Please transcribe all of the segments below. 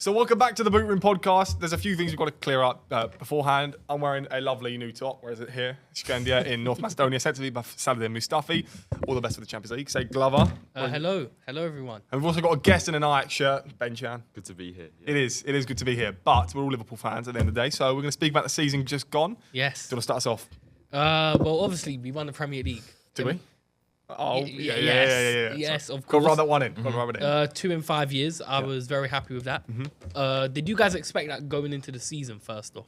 So welcome back to the Bootroom podcast. There's a few things we've got to clear up beforehand. I'm wearing a lovely new top. Where is it here? Skandia in North Macedonia, sent to me by Saladin Mustafi. All the best for the Champions League. Say Glover. Hello everyone. And we've also got a guest in an Ajax shirt, Ben Chan. Good to be here. Yeah. It is good to be here. But we're all Liverpool fans at the end of the day. So we're going to speak about the season just gone. Yes. Do you want to start us off? Well, obviously we won the Premier League. Did we? Oh, Yes, of course. Got to write that one in. Got to write it in. 2 in 5 years. I was very happy with that. Did you guys expect that going into the season? First off,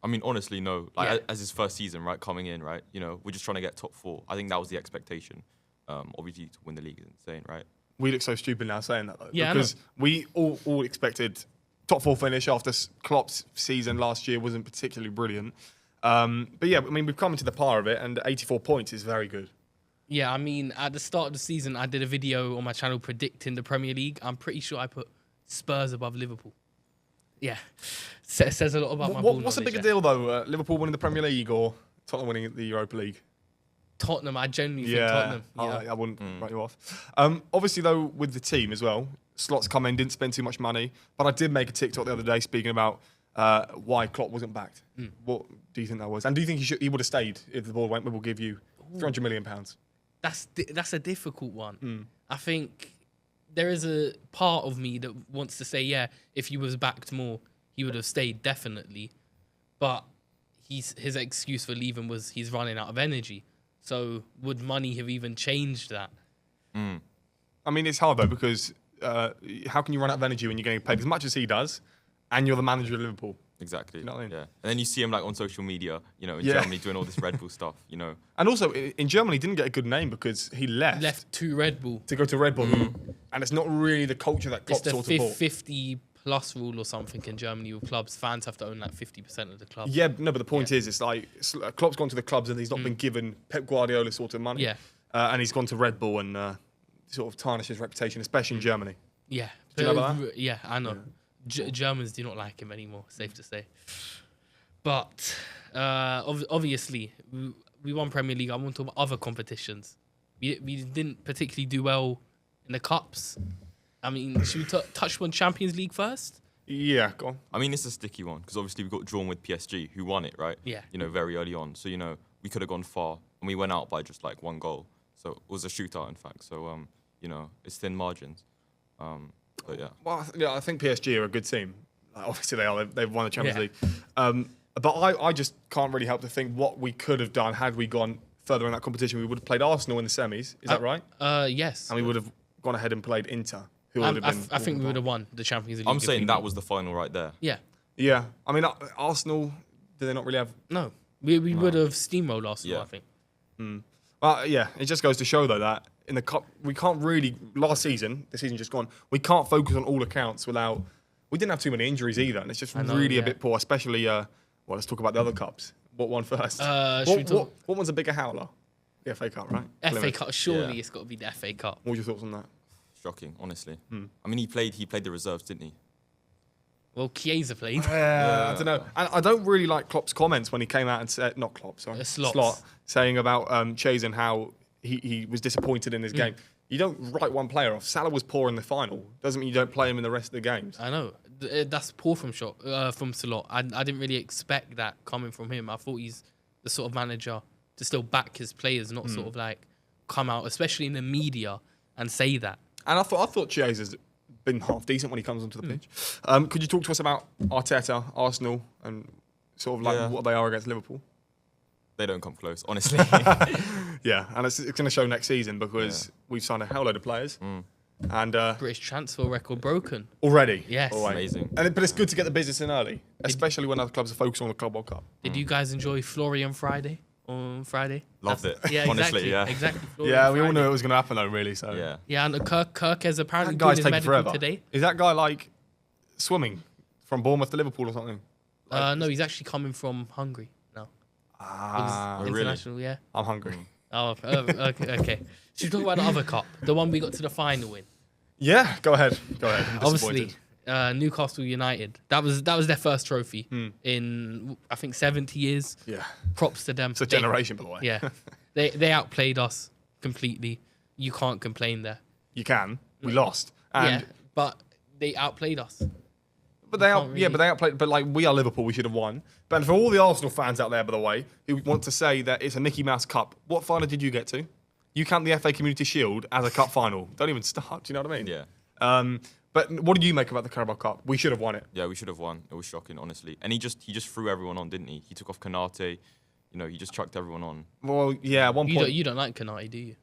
I mean, honestly, no. Like as his first season, right, coming in, right. You know, we're just trying to get top 4. I think that was the expectation. Obviously, to win the league is insane, right? We look so stupid now saying that though. Yeah, because we all expected top 4 finish after Klopp's season last year wasn't particularly brilliant. But yeah, I mean, we've come into the par of it, and 84 points is very good. Yeah, I mean, at the start of the season, I did a video on my channel predicting the Premier League. I'm pretty sure I put Spurs above Liverpool. Yeah, says a lot about my ball What's the knowledge bigger there. deal though? Liverpool winning the Premier League or Tottenham winning the Europa League? Tottenham, I genuinely think Tottenham. Yeah. I wouldn't write you off. Obviously though, with the team as well, Slots come in, didn't spend too much money, but I did make a TikTok the other day speaking about why Klopp wasn't backed. What do you think that was? And do you think he would have stayed if the board went, we'll give you £300 million? That's a difficult one. I think there is a part of me that wants to say, yeah, if he was backed more, he would have stayed definitely. But his excuse for leaving was he's running out of energy. So would money have even changed that? I mean, it's hard though because how can you run out of energy when you're getting paid as much as he does, and you're the manager of Liverpool? Exactly. You know what I mean? Yeah. And then you see him like on social media, you know, in Germany doing all this Red Bull stuff, you know. And also in Germany, he didn't get a good name because he left To Red Bull. to go to Red Bull, and it's not really the culture that It's Klopp the sort of bought. 50 plus rule or something in Germany with clubs. Fans have to own like 50% of the club. Yeah, no, but the point is, it's like Klopp's gone to the clubs and he's not been given Pep Guardiola sort of money. Yeah. And he's gone to Red Bull and sort of tarnished his reputation, especially in Germany. Yeah. Do you know about that? Yeah, I know. Germans do not like him anymore, safe to say. But obviously, we won Premier League. I want to talk about other competitions. We didn't particularly do well in the cups. I mean, should we touch on Champions League first? Yeah, go on. I mean, it's a sticky one because obviously we got drawn with PSG, who won it, right? Yeah. You know, very early on. So, you know, we could have gone far and we went out by just like 1 goal. So it was a shootout, in fact. So, you know, it's thin margins. But yeah. Well, I think PSG are a good team. Obviously, they are. They've won the Champions Yeah. League. But I just can't really help to think what we could have done had we gone further in that competition. We would have played Arsenal in the semis. Is that right? Yes. And we would have gone ahead and played Inter, who I would have been. think we would have won the Champions League. I'm if saying we that beat- was the final right there. Yeah. Yeah, I mean, Arsenal. Do they not really have? No. We would have steamrolled Arsenal, Yeah. I think. Yeah, it just goes to show though that in the cup we can't really. Last season, the season just gone. We can't focus on all accounts without. We didn't have too many injuries either, and it's just know, really a yeah. bit poor. Especially, well, let's talk about the other cups. What one first? should we talk- what one's a bigger howler? The FA Cup, right? FA Plymouth. Cup, surely Yeah. it's got to be the FA Cup. What were your thoughts on that? Shocking, honestly. I mean, he played the reserves, didn't he? Well, Chiesa played. I don't know. And I don't really like Klopp's comments when he came out and said, not Klopp, sorry, Slots. saying about Chase and how he was disappointed in his game. You don't write one player off. Salah was poor in the final. Doesn't mean you don't play him in the rest of the games. I know. That's poor from Slot. I didn't really expect that coming from him. I thought he's the sort of manager to still back his players, not sort of like come out, especially in the media, and say that. And I thought Chase has been half decent when he comes onto the pitch. Could you talk to us about Arteta, Arsenal, and sort of like what they are against Liverpool? They don't come close, honestly. Yeah, and it's going to show next season because we've signed a hell load of players. And British transfer record broken. already. Yes. Alright. Amazing. But it's good to get the business in early, especially when other clubs are focused on the Club World Cup. Did you guys enjoy Florian Friday on Friday? Loved it. Yeah, Honestly, exactly. yeah. Exactly. Florian Yeah, we all Friday. knew it was going to happen though, really. So Yeah. Yeah, and Kirk has apparently that doing guy's his taking medical forever. today. Is that guy like swimming from Bournemouth to Liverpool or something? No, he's actually coming from Hungary now. Ah, really? International, yeah. I'm hungry. Oh, okay. Should we talk about the other cup, the one we got to the final in? Yeah, go ahead. I'm Obviously, disappointed. Newcastle United. That was their first trophy in I think 70 years. Yeah, Props to them. it's a generation, by the way. Yeah, they outplayed us completely. You can't complain there. You can. We lost. And yeah, but they outplayed us. But they outplayed. But like we are Liverpool, we should have won. But for all the Arsenal fans out there, by the way, who want to say that it's a Mickey Mouse Cup, what final did you get to? You count the FA Community Shield as a cup final. Don't even start. Do you know what I mean? Yeah. But what did you make about the Carabao Cup? We should have won it. Yeah, we should have won. It was shocking, honestly. And he just threw everyone on, didn't he? He took off Kanate. You know, he just chucked everyone on. Well, yeah, at one point. You don't like Kanate, do you?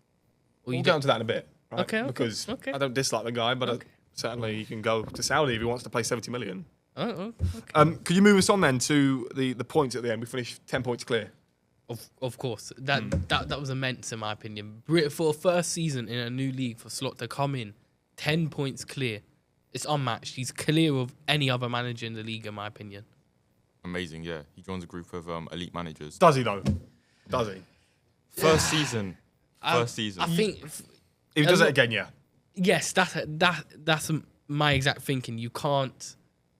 We'll get onto that in a bit. Right? Okay. Because I don't dislike the guy, but certainly he can go to Saudi if he wants to play 70 million. Oh, okay. Could you move us on then to the points at the end? We finished 10 points clear. Of course. That was immense in my opinion. For a first season in a new league for Slot to come in 10 points clear. It's unmatched. He's clear of any other manager in the league, in my opinion. Amazing, yeah. He joins a group of elite managers. Does he, though? Does he? First season. I think... If he does it again, yeah. Yes, that's my exact thinking. You can't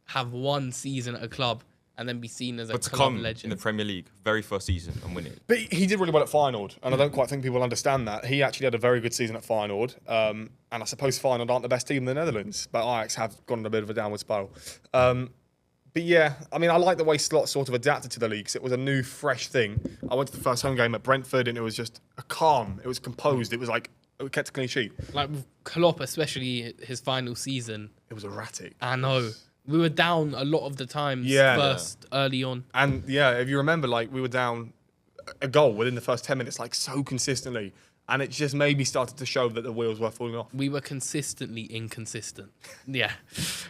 have one season at a club and then be seen as a But to club come legend. in the Premier League, very first season, and win it. But he did really well at Feyenoord, and I don't quite think people understand that. He actually had a very good season at Feyenoord, and I suppose Feyenoord aren't the best team in the Netherlands, but Ajax have gone on a bit of a downward spiral. But yeah, I mean, I like the way Slot sort of adapted to the league, 'cause it was a new, fresh thing. I went to the first home game at Brentford, and it was just a calm. It was composed. It was like, it kept a clean sheet. Like with Klopp, especially his final season. It was erratic. I know. We were down a lot of the times early on. And yeah, if you remember, like we were down a goal within the first 10 minutes, like so consistently. And it just maybe started to show that the wheels were falling off. We were consistently inconsistent. Yeah.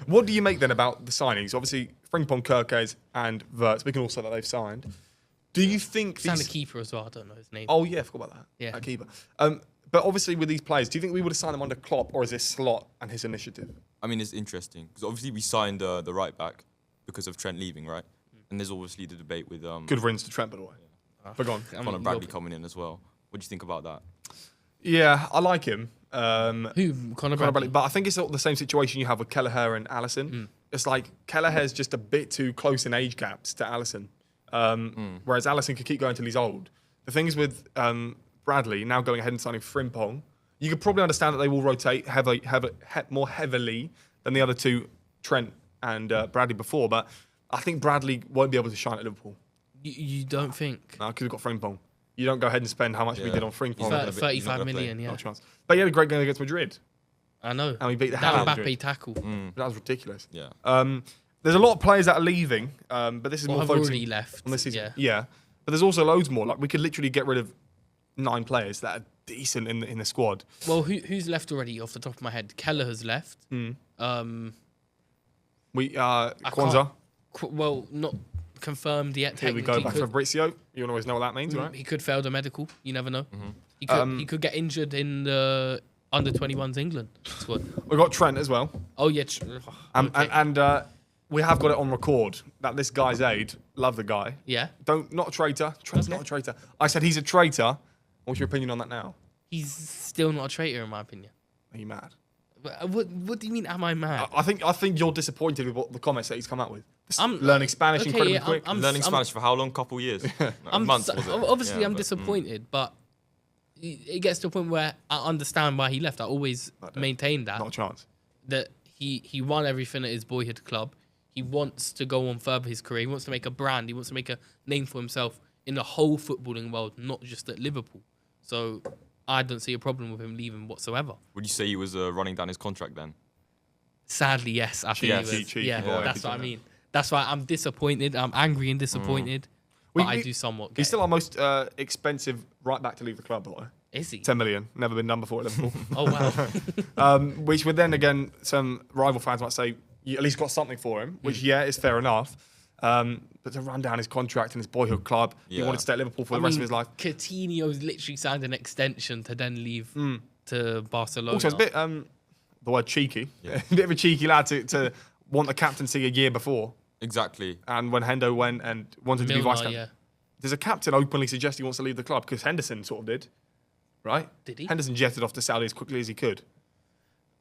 What do you make then about the signings? Obviously, Frimpong, Kirkes and Wirtz, we can all say that they've signed. Do you think And the keeper as well, I don't know his name. Oh yeah, I forgot about that. Yeah. That keeper. But obviously with these players, do you think we would have signed them under Klopp, or is this Slot and his initiative? I mean, it's interesting because obviously we signed the right back because of Trent leaving, right? And there's obviously the debate with Good riddance to Trent, by the way. But go on. Conor Bradley coming in as well. What do you think about that? Yeah, I like him. Who? Conor Bradley? But I think it's the same situation you have with Kelleher and Alisson. It's like Kelleher's just a bit too close in age gaps to Alisson, whereas Alisson could keep going till he's old. The thing is with Bradley now going ahead and signing Frimpong, you could probably understand that they will rotate more heavily than the other two, Trent and Bradley before. But I think Bradley won't be able to shine at Liverpool. You don't think? No, because we've got Frimpong. You don't go ahead and spend how much we did on Frimpong. 35 million, yeah. No chance. But he had a great game against Madrid. I know. And we beat the hell out of Madrid. Mbappe tackle. That was ridiculous. Yeah. There's a lot of players that are leaving, but this is more focusing already left. on this season. Yeah. But there's also loads more. Like we could literally get rid of 9 players that are decent in the squad. Well, who's left already off the top of my head? Keller has left. Kwanzaa. Well, not confirmed yet. Here we go back to Fabrizio. You don't always know what that means, right? He could fail the medical. You never know. He could get injured in the under-21s England squad. We've got Trent as well. Oh yeah. And we have got it on record that this guy's aide, love the guy. Yeah. Not a traitor. Trent's not a traitor. I said he's a traitor. What's your opinion on that now? He's still not a traitor in my opinion. Are you mad? What do you mean? Am I mad? I think you're disappointed with what the comments that he's come out with. I'm learning Spanish incredibly quick. I'm learning Spanish for how long? Couple years? Months, was it? Obviously, Yeah, I'm disappointed, but it gets to a point where I understand why he left. I always maintained that. Not a chance. That he won everything at his boyhood club. He wants to go on further his career. He wants to make a brand. He wants to make a name for himself in the whole footballing world, not just at Liverpool. So I don't see a problem with him leaving whatsoever. Would you say he was running down his contract then? Sadly, yes. I think he was. Cheeky Yeah, boy. that's what I mean. That's why I'm disappointed. I'm angry and disappointed. But I do somewhat get He's still our most expensive right back to leave the club, by the way. Is he? 10 million. Never been done before at Liverpool. Oh, wow. Which would then, again, some rival fans might say, you at least got something for him, which, is fair enough. But to run down his contract in his boyhood club, he wanted to stay at Liverpool for the rest of his life. Coutinho's literally signed an extension to then leave to Barcelona. Also, it's a bit, the word cheeky, a bit of a cheeky lad to want the captaincy a year before. Exactly. And when Hendo went and wanted to be vice captain. Yeah. Does a captain openly suggest he wants to leave the club? Because Henderson sort of did, right? Did he? Henderson jetted off to Saudi as quickly as he could.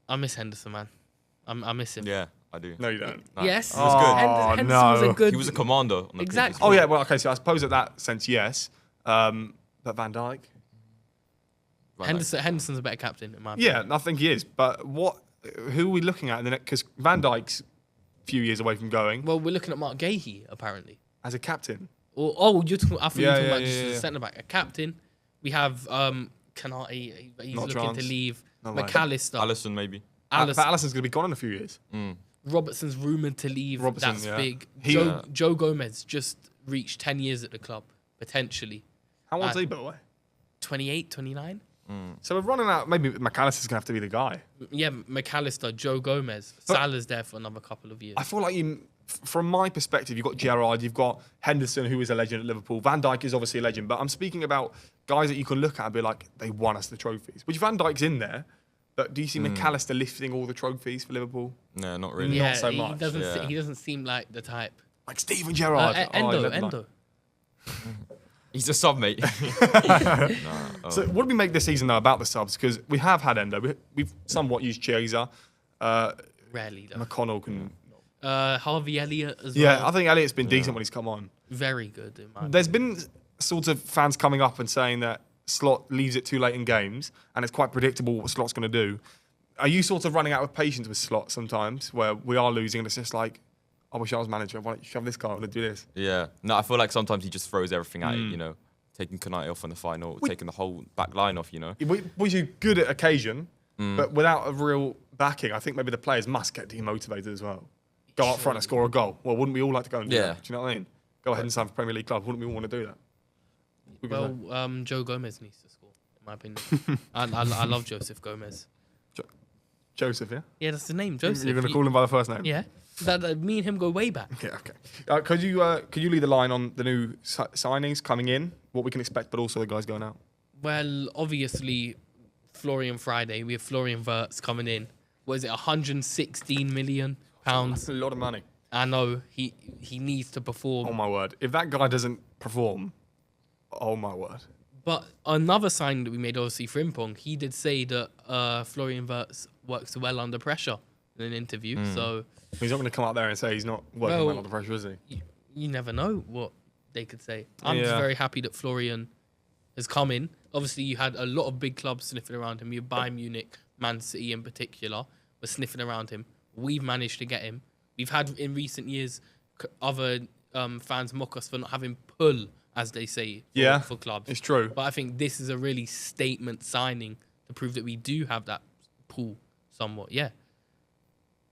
I miss Henderson, man. I miss him. Yeah, I do. No, you don't. No. Yes. He was good. Henderson no. was a good... He was a commander. On the Exactly. pitch as Oh, well. yeah, well, okay, so I suppose in that sense, yes. But Van Dijk? Henderson's a better captain, in my opinion. Yeah, I think he is. But who are we looking at in the next? Because Van Dijk's few years away from going Well, we're looking at Mark Gahey apparently. as a captain. Or you're talking. I thought you were talking Yeah, about just yeah, as yeah. a centre back, a captain. We have Kanate. He's Not a looking to chance. leave. No way. McAllister. Allison maybe. But Alisson's going to be gone in a few years. Robertson's rumoured to leave. Robertson, That's yeah. big. He- Joe Gomez just reached 10 years at the club, potentially. How old's he, by the way? 28, 29? So we're running out. Maybe McAllister's going to have to be the guy. Yeah, McAllister, Joe Gomez. Salah's there for another couple of years. I feel like from my perspective, you've got Gerrard, you've got Henderson, who is a legend at Liverpool. Van Dijk is obviously a legend, but I'm speaking about guys that you can look at and be like, they won us the trophies. Which Van Dijk's in there, but do you see McAllister lifting all the trophies for Liverpool? No, not really. yeah, not so he much. Doesn't he doesn't seem like the type. Like Steven Gerrard. Endo. He's a sub, mate. So what do we make this season though about the subs? Because we have had Endo. We've somewhat used Chiesa. Rarely, though. McConnell can. Harvey Elliott as well. Yeah, I think Elliott's been decent when he's come on. Very good, in my There's been sort of fans coming up and saying that Slot leaves it too late in games, and it's quite predictable what Slot's going to do. Are you sort of running out of patience with Slot sometimes, where we are losing and it's just like, I wish I was manager. Why don't you shove this guy on and do this? Yeah. No, I feel like sometimes he just throws everything at it, you know, taking Kanate off in the final, taking the whole back line off, you know. Was you good at occasion, but without a real backing, I think maybe the players must get demotivated as well. Go up front and score a goal. Well, wouldn't we all like to go and do Yeah. that? Do you know what I mean? Go ahead and sign for Premier League club. Wouldn't we all want to do that? Well, Joe Gomez needs to score, in my opinion. I love Joseph Gomez. Joseph, yeah? Yeah, that's the name, Joseph. You're going to call him by the first name? Yeah. Me and him go way back. Yeah, okay. Could you lead the line on the new signings coming in, what we can expect, but also the guys going out? Well, obviously, Florian Friday. We have Florian Wirtz coming in. What is it, 116 million pounds? That's a lot of money. I know he needs to perform. Oh my word. If that guy doesn't perform, oh my word. But another sign that we made, obviously, Frimpong, he did say that Florian Wirtz works well under pressure in an interview. So He's not going to come out there and say he's not working Well, well under pressure, is he? you never know what they could say. I'm just Yeah. very happy that Florian has come in. Obviously, you had a lot of big clubs sniffing around him. You had Bayern Munich, Man City in particular, were sniffing around him. We've managed to get him. We've had in recent years other fans mock us for not having pull, as they say, for clubs. It's true. But I think this is a really statement signing to prove that we do have that pull somewhat. Yeah.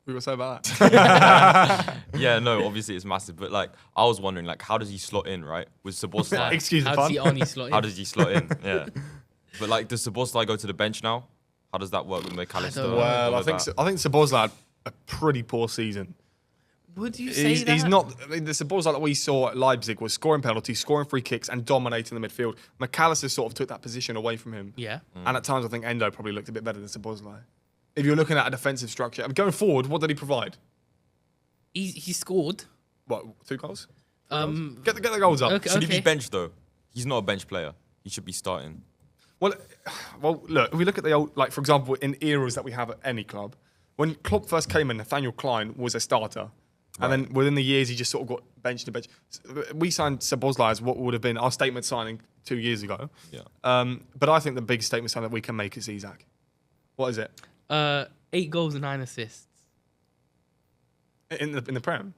We were so about that. Yeah, no, obviously it's massive. But, like, I was wondering, like, how does he slot in, right? With Szoboszlai. Excuse the How pun. does he only slot in? How does he slot in? Yeah. But, like, does Szoboszlai go to the bench now? How does that work with McAllister? don't know. Well, all I think of that? Szoboszlai had a pretty poor season. Would you say that? He's not. I mean, the Szoboszlai that we saw at Leipzig was scoring penalties, scoring free kicks, and dominating the midfield. McAllister sort of took that position away from him. Yeah. And at times, I think Endo probably looked a bit better than Szoboszlai. If you're looking at a defensive structure, I mean, going forward, what did he provide? He scored. What, 2 goals? Get Get the goals up. Okay. Should he be benched, though? He's not a bench player. He should be starting. Well, look, if we look at the old, like, for example, in eras that we have at any club, when Klopp first came in, Nathaniel Klein was a starter. And then within the years, he just sort of got benched to bench. We signed Szoboszlai as what would have been our statement signing 2 years ago. Yeah. But I think the big statement signing that we can make is Isak. What is it? 8 goals and 9 assists. In the Prem?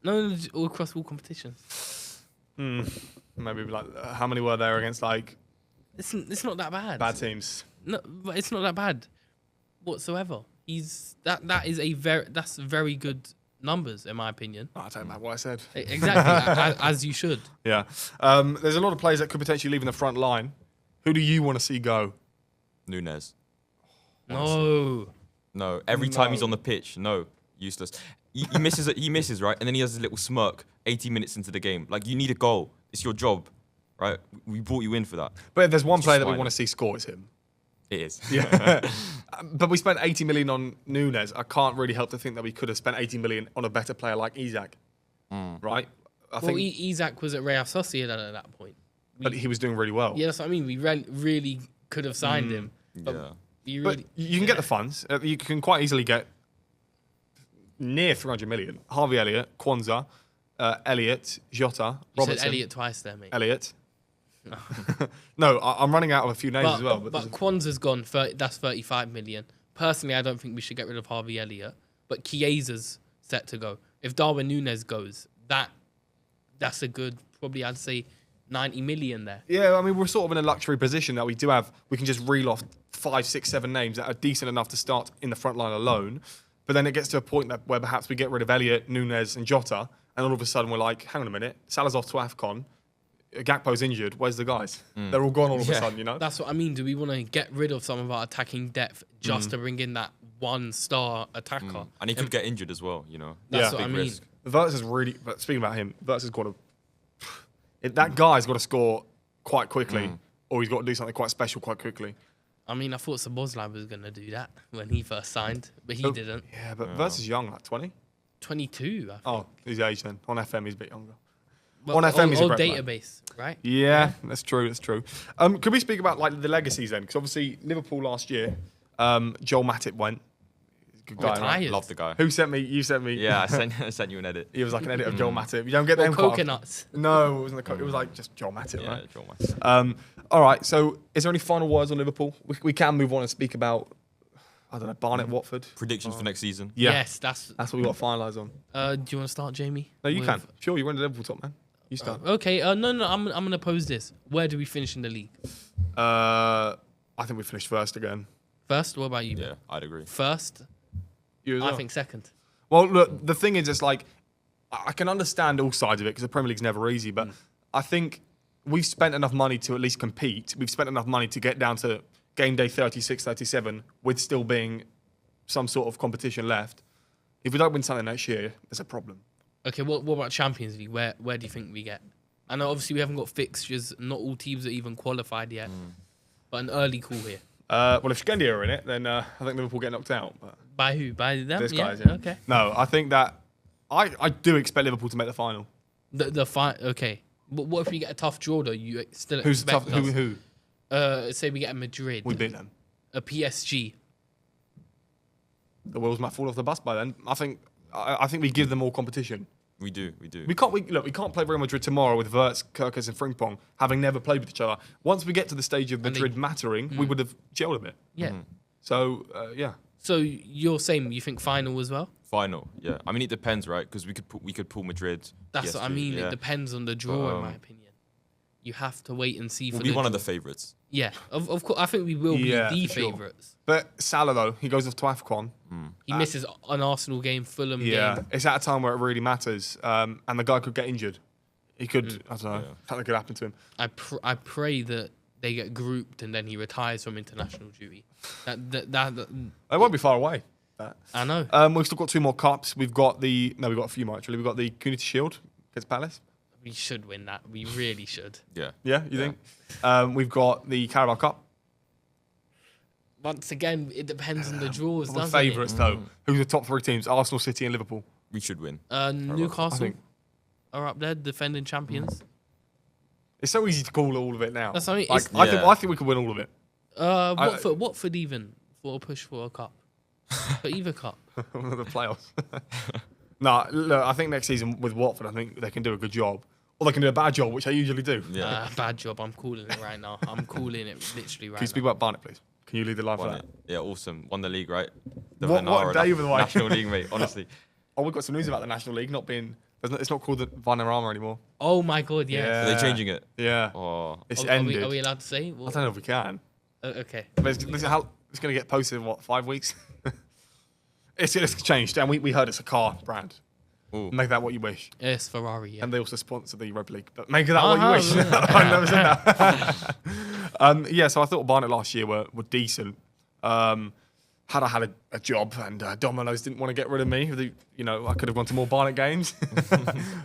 No, all across all competitions. Maybe like, how many were there against, like, It's not that bad. bad teams? No, but it's not that bad whatsoever. That's very good numbers in my opinion. Oh, I don't know what I said. Exactly, as you should. Yeah. There's a lot of players that could potentially leave in the front line. Who do you want to see go? Nunes. No. No. Every time he's on the pitch, no. Useless. He misses, right? And then he has a little smirk 80 minutes into the game. Like, you need a goal. It's your job, right? We brought you in for that. But if there's one Just player that we fine. want to see score, it's him. It is. Yeah. But we spent 80 million on Nunes. I can't really help to think that we could have spent 80 million on a better player like Isak. Right? I think Isak was at Real Sociedad at that point. but he was doing really well. Yeah, that's what I mean. We really could have signed him. But Yeah. you But really, you can get the funds. You can quite easily get near 300 million. Harvey Elliott, Kwanzaa, Elliott, Jota, you Robertson. said Elliot twice there, mate. Elliott. No, I'm running out of a few names as well. But Kwanzaa's gone. That's 35 million. Personally, I don't think we should get rid of Harvey Elliott. But Chiesa's set to go. if Darwin Núñez goes, that's a good, probably I'd say 90 million there. Yeah, I mean, we're sort of in a luxury position that we can just reel off 5, 6, 7 names that are decent enough to start in the front line alone. But then it gets to a point where perhaps we get rid of Elliott, Núñez, and Jota, and all of a sudden we're like, hang on a minute, Salah's off to AFCON, Gakpo's injured, where's the guys? They're all gone all of a sudden, you know? That's what I mean. Do we want to get rid of some of our attacking depth just to bring in that one-star attacker? And he could get injured as well, you know. That's Yeah. what I Big mean. risk. Wirtz is really, but speaking about him, Wirtz has got to, that guy's got to score quite quickly, or he's got to do something quite special quite quickly. I mean, I thought Szoboszlai was going to do that when he first signed, but he didn't. Yeah, but Wirtz is young, like 20. 22, I think. Oh, he's aged then. On FM, he's a bit younger. Well, on FM, he's a old great player. database, right? Yeah, that's true. That's true. Could we speak about like the legacies then? Because obviously Liverpool last year, Joel Matip went. Good guy, right? Retired. Love the guy. Who sent me? You sent me. Yeah, I sent you an edit. He was like an edit of Joel Matip. You don't get Or them. quite often. coconuts. No, it wasn't. It was like just Joel Matip, Yeah, right? Joel Matip. All right. So, is there any final words on Liverpool? We can move on and speak about, I don't know, Barnet, Watford. Predictions for next season. Yeah. Yes, that's. That's what we got to finalise on. Do you want to start, Jamie? No, you With- can. Sure, you went to Liverpool top man. You start. Okay. No. I'm gonna pose this. Where do we finish in the league? I think we finished first again. First. What about you? Yeah, I'd agree. First. You as I well? think second. Well, look, the thing is, it's like, I can understand all sides of it because the Premier League's never easy, but I think we've spent enough money to at least compete. We've spent enough money to get down to game day 36, 37 with still being some sort of competition left. If we don't win something next year, there's a problem. Okay. What about Champions League? Where do you think we get? I know obviously we haven't got fixtures. Not all teams are even qualified yet. But an early call here. Well, if Skandia are in it, then I think Liverpool get knocked out. But By who? By them? this Yeah. guy's in. Okay. No, I think that I do expect Liverpool to make the final. The fight. Okay. But what if we get a tough draw though? You still Who's expect tough? us? Who? Say we get a Madrid, We beat them. a PSG. The wheels might fall off the bus by then. I think we give them all competition. We do. We can't play Real Madrid tomorrow with Wirtz, Kirkers, and Frimpong, having never played with each other. Once we get to the stage of And Madrid mattering, we would have gelled a bit. Yeah. So yeah, So you're saying you think final as well? Final. Yeah. I mean, it depends, right? Because we could pull Madrid. That's what I PSG, mean. yeah. It depends on the draw, in my um, opinion. You have to wait and see. We'll for be the one of draw. the favourites. Yeah, of course. I think we will Yeah, be the for sure. favourites. but Salah though, he goes off to AFCON. He misses an Arsenal game, Fulham Yeah, game. it's at a time where it really matters, and the guy could get injured. He could. I don't know. Something could happen to him. I pray that they get grouped and then he retires from international duty. That It won't be far away. I know. We've still got 2 more cups. We've got we've got a few more actually. We've got the Community Shield against Palace. We should win that. We really should. Yeah. Yeah, you think? We've got the Carabao Cup. Once again, it depends on the draws, We're doesn't favourites though. Who's the top 3 teams? Arsenal, City, and Liverpool. We should win. it? I Newcastle think are up there, defending champions. it's so easy to call all of it now. That's what I mean. Like, It's- I think we could win all of it. Watford even for a push for a cup, for either cup. The playoffs. No, look, I think next season with Watford, I think they can do a good job. Or they can do a bad job, which they usually do. Yeah. Bad job. I'm calling it right now. I'm calling it literally right Can you speak now. about Barnet, please? Can you lead the line for Won that? it. Yeah, awesome. Won the league, right? The What a Vanara day, by the way. National League, mate. Honestly. Oh, we've got some news about the National League not being... It's not called the Vanarama anymore. Oh my god, yes. Yeah. Are they changing it? Yeah. Oh. It's Are ended. we allowed to say? I don't know if we can. Okay. But it's going to get posted in, 5 weeks? It's changed. And we heard it's a car brand. Ooh. Make that what you wish. Yes, Ferrari. Yeah. And they also sponsor the Europa League. But make that what you wish. Uh-huh. I never said that. Yeah, so I thought Barnet last year were decent. Had I had a job and Domino's didn't want to get rid of me, I could have gone to more Barnet games.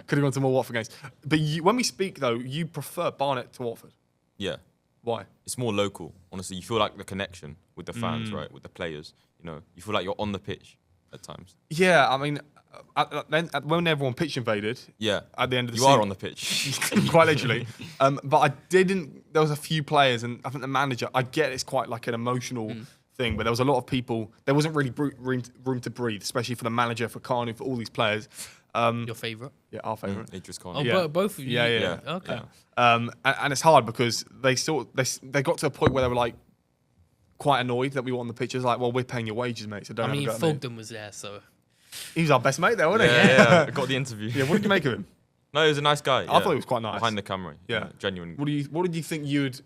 Could have gone to more Watford games. But when we speak, though, you prefer Barnet to Watford. Yeah. Why? It's more local. Honestly, you feel like the connection with the fans, right? With the players. You feel like you're on the pitch at times. Yeah, I mean, when everyone pitch invaded, Yeah. at the end of the You season, are on the pitch. quite literally. But I didn't. There was a few players, and I think the manager. I get it's quite like an emotional thing, but there was a lot of people. There wasn't really room to breathe, especially for the manager, for Kanu, for all these players. Your favourite? Yeah, our favourite. Idris Khan. Oh, Yeah. both of you. Yeah. Okay. And it's hard because they got to a point where they were like quite annoyed that we were on the pitch. It's like, well, we're paying your wages, mate. So don't. I have a mean, go at me. Fogden was there, so He was our best mate there, wasn't he? Yeah, I got the interview. Yeah, what did you make of him? No, he was a nice guy. I thought he was quite nice. Behind the camera. Yeah. Genuine. What did you think you'd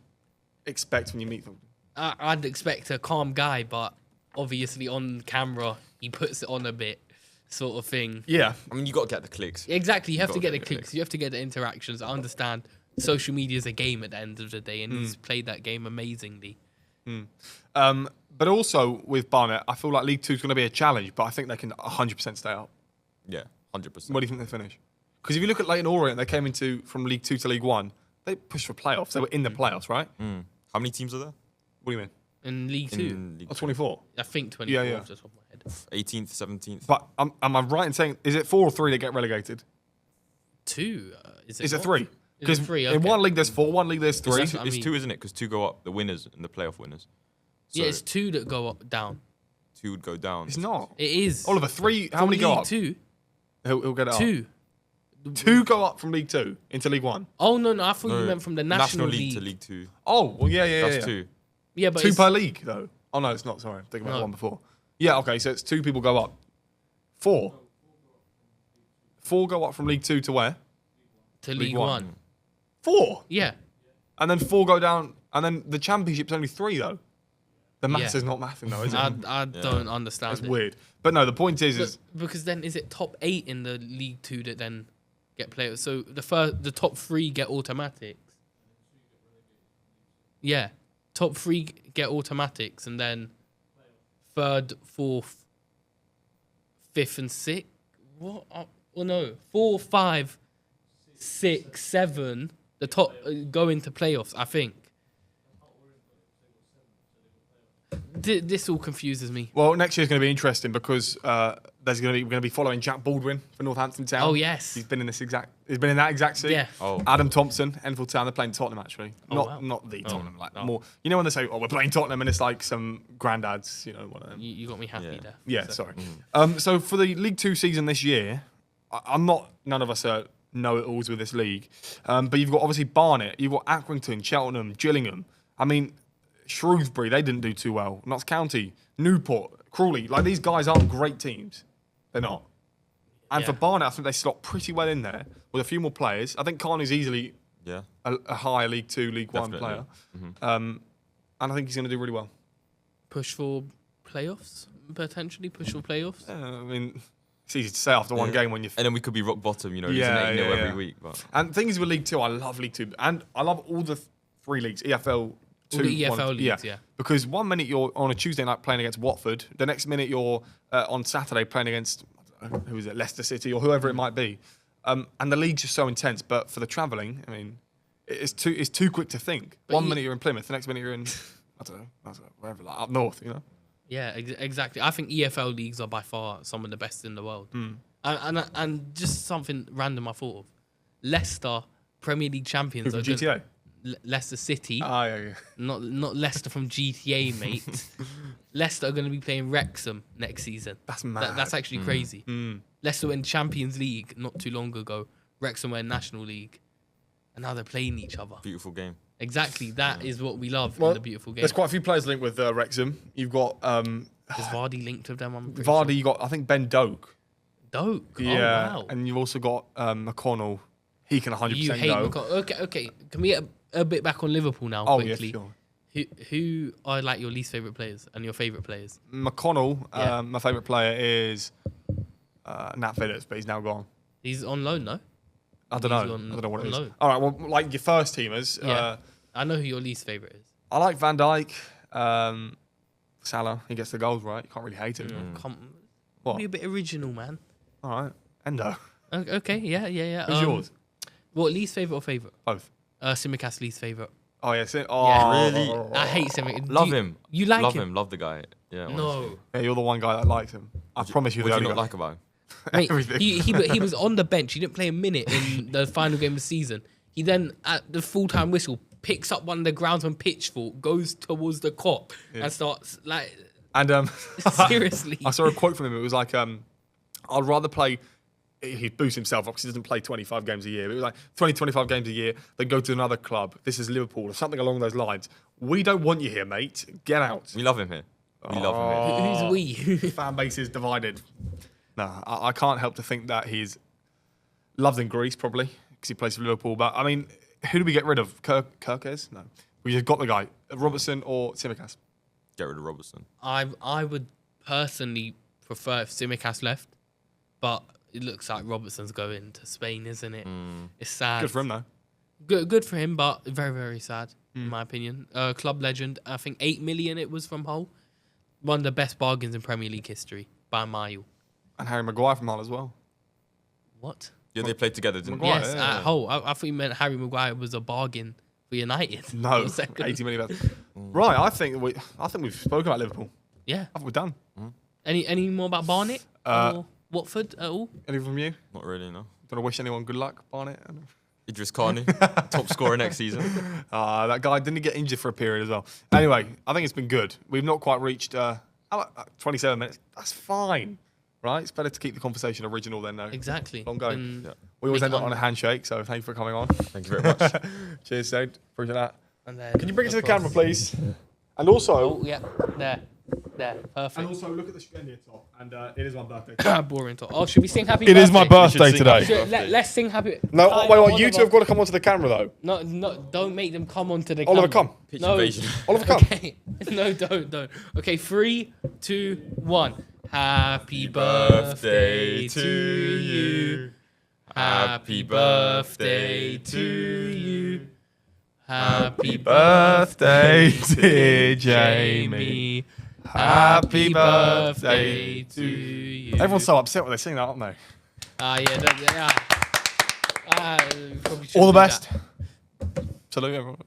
expect when you meet them? I'd expect a calm guy, but obviously on camera he puts it on a bit, sort of thing. Yeah. I mean, you got to get the clicks. Exactly, you have to Gotta get the get clicks, you have to get the interactions. I understand social media is a game at the end of the day, and he's played that game amazingly. But also with Barnet, I feel like League Two is going to be a challenge, but I think they can 100% stay up. Yeah, 100%. Where do you think they finish? Because if you look at Leyton Orient, they came from League Two to League One. They pushed for playoffs. They were in the playoffs, right? How many teams are there? What do you mean? In League Two, In League 24. I think 24 Yeah. off the top of my head. 18th, 17th. But am I right in saying, is it 4 or 3 that get relegated? 2? Is it what? 3? Is Because it 3? in Okay. one league there's 4, one league there's 3. That's what I It's mean. 2, isn't it? Because 2 go up, the winners and the playoff winners. So Yeah, it's 2 that go up, down. 2 would go down. It's not. It is. Oliver, 3, how From many go League up? 2? He'll get it up. 2. 2 go up from League 2 into League 1. Oh, no, I thought you No, meant from the National League. to League 2. Oh, well, yeah. That's 2. Yeah, but 2 it's, per league, though. Oh, no, it's not. Sorry. I'm thinking about No. one before. Yeah, okay, so it's 2 people go up. 4. 4 go up from League 2 to where? to League One. 1. 4? Yeah. And then 4 go down, and then the Championship's only 3, though. The maths Yeah. is not mathing, though, is it? I don't understand It's it. weird. But no, the point is Because then is it top 8 in the League 2 that then get players? So the top 3 get automatics. Yeah. Top 3 get automatics, and then 3rd, 4th, 5th and 6th. What? Oh no. 4, 5, 6, 7. The top go into playoffs, I think. This all confuses me. well, next year's going to be interesting because we're going to be following Jack Baldwin for Northampton Town. Oh, yes. He's been in that exact seat. Yeah. Oh. Adam Thompson, Enfield Town, they're playing Tottenham actually. Oh, wow. Not the Tottenham, like Oh. more. You know when they say, "Oh, we're playing Tottenham," and it's like some granddads, you know, one of them. You got me happy Yeah. there. Yeah, So- sorry. So for the League Two season this year, none of us are know-it-alls with this league. But you've got obviously Barnet, you've got Accrington, Cheltenham, Gillingham. I mean, Shrewsbury, they didn't do too well. Notts County, Newport, Crawley. Like, these guys aren't great teams. They're not. And for Yeah. Barnet, I think they slot pretty well in there with a few more players. I think Carney's easily Yeah. a higher League Two, League One Definitely. player. And I think he's going to do really well. Push for playoffs, potentially push for playoffs. I mean, it's easy to say after one game when you're... And then we could be rock bottom, losing Yeah, 8-0 yeah, every yeah. week. But And the thing is with League Two, I love League Two. And I love all the 3 leagues, EFL, All the EFL leagues, yeah. Because one minute you're on a Tuesday night playing against Watford, the next minute you're on Saturday playing against, I don't know, who is it, Leicester City or whoever it might be. And the league's just so intense. But for the travelling, I mean, it's too quick to think. But One minute you're in Plymouth, the next minute you're in, I don't know, wherever, like up north, you know? Yeah, exactly. I think EFL leagues are by far some of the best in the world. And just something random I thought of. Leicester Premier League champions Who, are from GTA? Leicester City. Ah, yeah. Not Leicester from GTA, mate. Leicester are going to be playing Wrexham next season. That's mad. That's actually crazy. Leicester went Champions League not too long ago. Wrexham went National League. And now they're playing each other. beautiful game. Exactly. That is what we love Well, in the beautiful game. There's quite a few players linked with Wrexham. You've got Is Vardy linked with them? I'm pretty Vardy, you got, I think, Ben Doak. Doak. Yeah, Oh, wow. and you've also got McConnell. He can 100% You hate go. McConnell. Okay. Can we get a bit back on Liverpool now, Oh, quickly? yeah, sure. Who are like your least favourite players and your favourite players? McConnell, Yeah. my favourite player is Nat Phillips, but he's now gone. He's on loan, no? I don't know. He's on- I don't know what it on is. loan. All right, well, like your first teamers, Yeah. I know who your least favourite is. I like Van Dijk, Salah. He gets the goals right. You can't really hate him. What? Be a bit original, man. All right, Endo. Okay, yeah. Who's yours? What, least favourite or favourite? Both. Simicast's least favourite. Oh yeah, Yeah. Really? I hate Simic. Love him. You like Love him? Love the guy. Yeah. honestly. No. Yeah, you're the one guy that likes him. I promise you, What the do you only not guy. like about him? Mate, Everything. he was on the bench. He didn't play a minute in the final game of the season. He then, at the full-time whistle, picks up one of the groundsman pitchfork, goes towards the cop, and starts, like, And seriously. I saw a quote from him. It was like, I'd rather play. He'd boost himself up because he doesn't play 25 games a year. But it was like 20, 25 games a year. Then go to another club. This is Liverpool or something along those lines. We don't want you here, mate. Get out. We love him here. We love him here. Who's we? Fan base is divided. No, I can't help to think that he's loved in Greece probably because he plays for Liverpool. But I mean, who do we get rid of? Kirkes? No, we just got the guy, Robertson or Tsimikas. Get rid of Robertson. I would personally prefer if Tsimikas left, but it looks like Robertson's going to Spain, isn't it? It's sad. Good for him though. Good for him, but very, very sad, in my opinion. Club legend. I think 8 million it was from Hull. One of the best bargains in Premier League history by a mile. And Harry Maguire from Hull as well. What? Yeah, they played together, didn't they? Maguire, Yes, yeah. at Hull. I thought you meant Harry Maguire was a bargain for United. No, For a second. 80 million. Right, I think we've spoken about Liverpool. Yeah. I think we're done. Any more about Barnet or Watford at all? Anything from you? Not really, no. Don't want to wish anyone good luck, Barnet. Idris Khani, top scorer next season. That guy didn't get injured for a period as well. Anyway, I think it's been good. We've not quite reached 27 minutes. That's fine, right? It's better to keep the conversation original than Exactly. long go. And We always make end up it on a handshake, so thank you for coming on. Thank you very much. Cheers, Said. Appreciate that. And then Can you bring it to the across. camera, please? And also, Oh, yeah. There. Perfect. also look at the Spendia top. And it is my birthday. Boring talk. Oh, should we sing happy It birthday? is my birthday today. Let's sing happy. No, Tyler, wait, Oliver. you two have got to come onto the camera though. No, don't make them come onto the Oliver, camera. come. Pitch No. invasion. Oliver, come. Okay. No, don't. Okay, 3, 2, 1. Happy birthday to you. Happy birthday to you. Happy birthday, birthday, dear Jamie. Happy birthday to you. Everyone's so upset when they sing that, aren't they? Yeah. All Probably the shouldn't do best. that. Salute everyone.